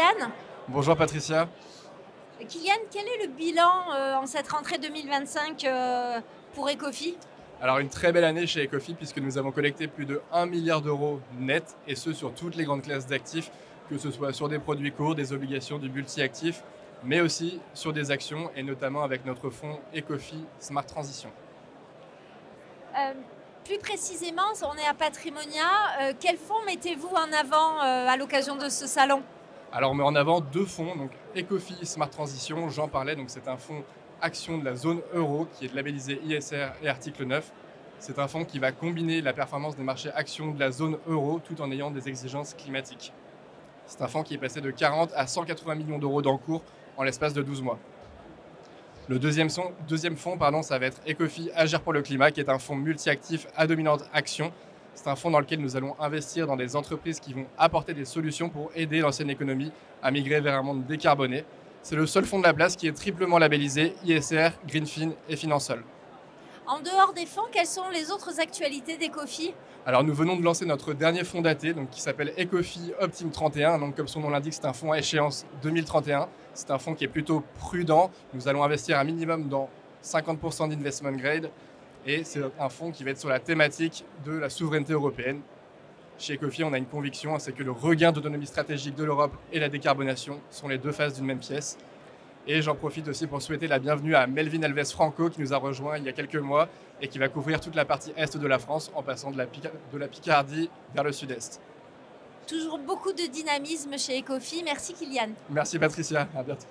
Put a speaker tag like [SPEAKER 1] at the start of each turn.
[SPEAKER 1] Kylian.
[SPEAKER 2] Bonjour Patricia.
[SPEAKER 1] Kylian, quel est le bilan en cette rentrée 2025 pour Ecofi?
[SPEAKER 2] Alors une très belle année chez Ecofi puisque nous avons collecté plus de 1 milliard d'euros net et ce sur toutes les grandes classes d'actifs, que ce soit sur des produits courts, des obligations, du multi-actif, mais aussi sur des actions et notamment avec notre fonds Ecofi Smart Transition.
[SPEAKER 1] Plus précisément, on est à Patrimonia. Quels fonds mettez-vous en avant à l'occasion de ce salon?
[SPEAKER 2] Alors on met en avant deux fonds, donc Ecofi Smart Transition, j'en parlais, donc c'est un fonds action de la zone euro qui est labellisé ISR et article 9. C'est un fonds qui va combiner la performance des marchés actions de la zone euro tout en ayant des exigences climatiques. C'est un fonds qui est passé de 40 à 180 millions d'euros d'encours en l'espace de 12 mois. Le deuxième fonds, ça va être Ecofi Agir pour le climat, qui est un fonds multi-actif à dominante action. C'est un fonds dans lequel nous allons investir dans des entreprises qui vont apporter des solutions pour aider l'ancienne économie à migrer vers un monde décarboné. C'est le seul fonds de la place qui est triplement labellisé ISR, Greenfin et Finansol.
[SPEAKER 1] En dehors des fonds, quelles sont les autres actualités d'Ecofi?
[SPEAKER 2] Alors nous venons de lancer notre dernier fonds daté, qui s'appelle Ecofi Optim 31. Donc comme son nom l'indique, c'est un fonds à échéance 2031. C'est un fonds qui est plutôt prudent. Nous allons investir un minimum dans 50% d'investment grade. Et c'est un fonds qui va être sur la thématique de la souveraineté européenne. Chez Ecofi, on a une conviction, c'est que le regain d'autonomie stratégique de l'Europe et la décarbonation sont les deux faces d'une même pièce. Et j'en profite aussi pour souhaiter la bienvenue à Melvin Alves Franco qui nous a rejoint il y a quelques mois et qui va couvrir toute la partie est de la France en passant de la Picardie vers le sud-est.
[SPEAKER 1] Toujours beaucoup de dynamisme chez Ecofi. Merci Kylian.
[SPEAKER 2] Merci Patricia, à bientôt.